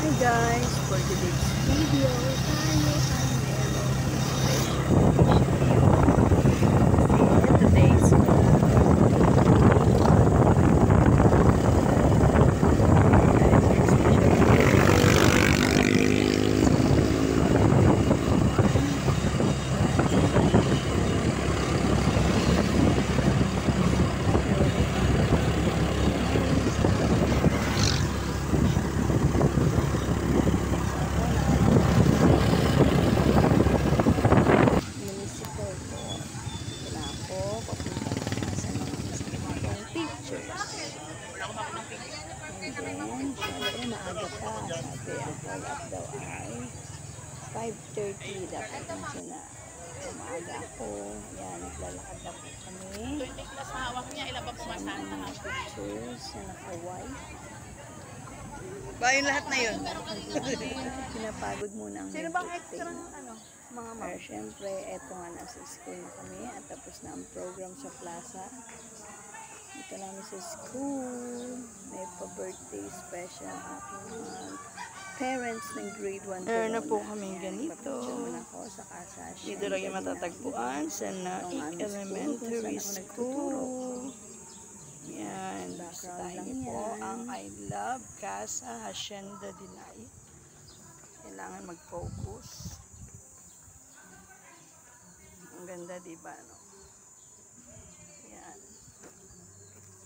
Hi guys, for today's video, tayo ay meron special today's maaga pa. Sabi ang call-up daw ay 5:30. Dapat nasa na maaga ako. Yan, naglalakad na po kami. Sama mga pictures na naka-white. Ba yung lahat na yun? Pinapagod muna ang sino bang extra ng ano? Mga ma'am? Pero syempre, eto nga nasa school na kami at tapos na ang program sa plaza. Dito namin sa school. May pa-birthday special aking parents ng grade 1. Meron na po kami ganito. Papicture na ako sa kasasya. Dito lang yung matatagpuan sa Naik Elementary School. Yan. Background lang po ang I Love Casa Hacienda Dinay. Kailangan mag-focus. Ang ganda, diba, no? Yan.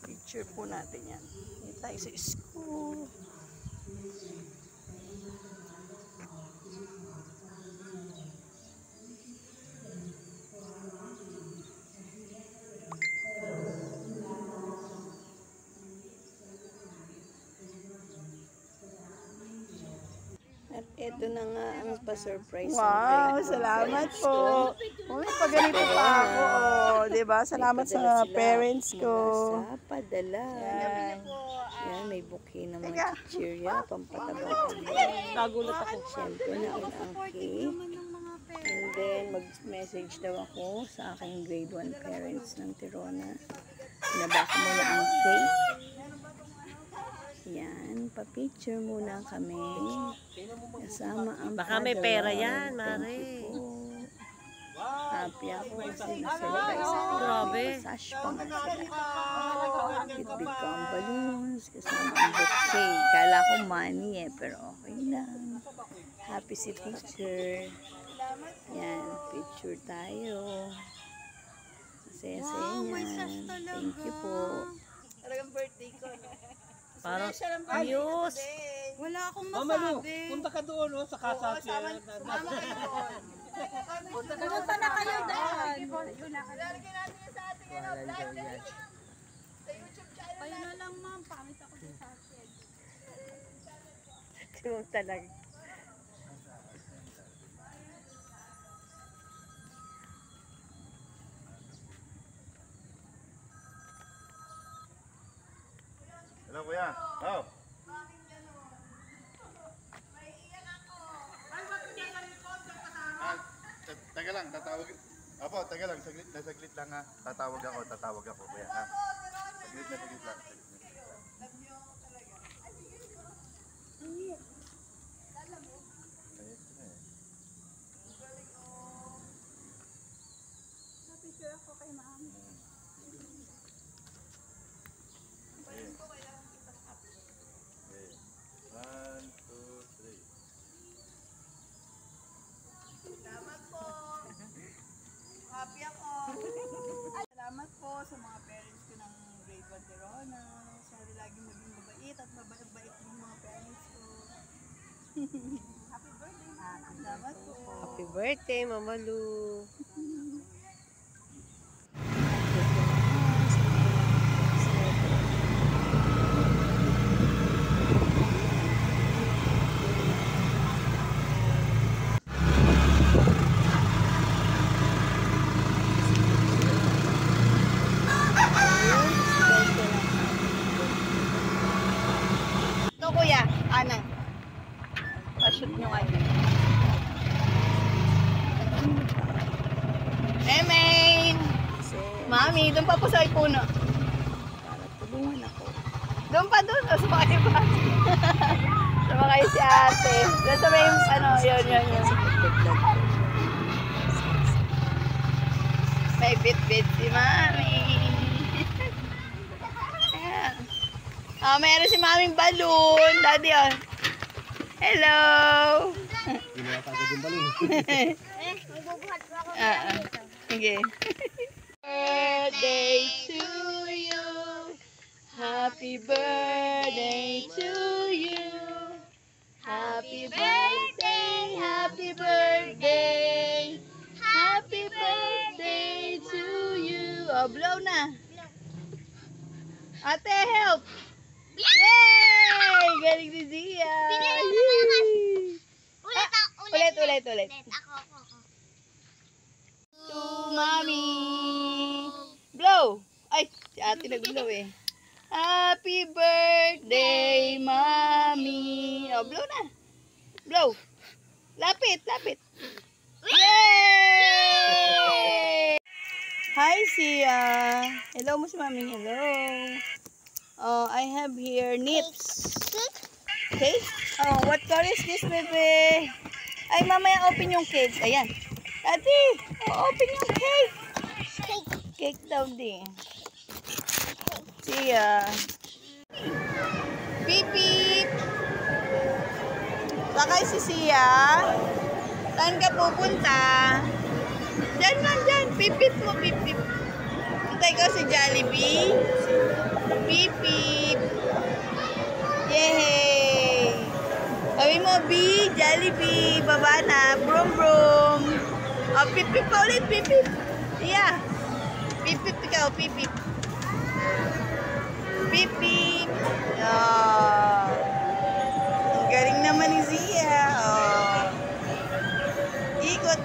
Picture po natin yan. Dito tayo sa school. At ito na nga ang pa-surprise. Wow, salamat po. Uy, pag ganito pa ako. Oh, diba? Salamat sa parents ko. Sa padala. Yan, may bouquet ng mga chichirya, pampataba. Nagulat ako. Siyempre, nauna ang cake. And then, mag-message daw ako sa aking grade 1 parents ng Tirona. Pinabasa muna ang cake. Yan, pa-picture muna kami. Kasama ang baka may pera yan, Mare. Happy ako kasi na-surprise ako. Grabe. Massage pa nga sila. Bit-bit ko ang balloons. Kasama ang bouquet. Kala ko money eh, pero okay lang. Happy si teacher. Yan, picture tayo. Masaya-saya niyan. Thank you po. Talagang birthday ko. Parang ayos. Wala akong masabi. Punta ka doon, no, sa casa. Punta na kayo doon. Lalagyan natin yung sa ating vlog guys. Sa YouTube channel. Kayo na lang ma'am, pangit ako sa akin. Ito talaga. Hello, kuya. Oh. Taga lang, tatawag. Apo, taga lang, saglit lang ha. Tatawag ako, kuya ha. Saglit lang. Picture ako kay ma'am. One, two, three. Salamat po. Happy ako. Salamat po sa mga parents ko ng grade 1 Tirona. Sana lagi maging mabait at mabait yung mga parents ko. Happy birthday, ma'am. Salamat po. Happy birthday, Mama Lu. Kuya, Ana. Pa-shoot nyo kayo. Emain! Mami, doon pa po sa puno. Para tulungan ako. Doon pa doon. Sumakay pa. Sumakay si ate. Doon sa may, ano, yun. May bit-bit si Mami. Ayan. Oh, meron si Maming balloon. Daddy, oh. Hello! Okay. Birthday to you. Happy birthday to you. Happy birthday, happy birthday. Happy birthday to you. Oh, blow na. Ate, help. Yay! Galing si Zia. Ulit. To Mommy. Blow. Ay, si ate nag-blow eh. Happy birthday, Mommy. Oh, blow na. Blow. Lapit. Yay! Hi, Sia. Hello mo si Mami. Hello. Oh, I have here nips. Cake? Oh, what color is this, bebe? Ay, mamaya open yung cake. Ayan. Daddy, open yung cake. Cake daw din. Sia. Beep, beep. Sakay si Sia. Saan ka pupunta? Diyan lang, dyan. Pipip mo, pipip. Antay ko si Jollibee. Pipip. Yay! Sabi mo, B, Jollibee. Baba na. Brum, brum. Oh, pipip pa ulit, pipip. Yeah. Pipip ikaw, pipip. Pipip. Oh. Ang galing naman ni Zia. Oh. Ikot.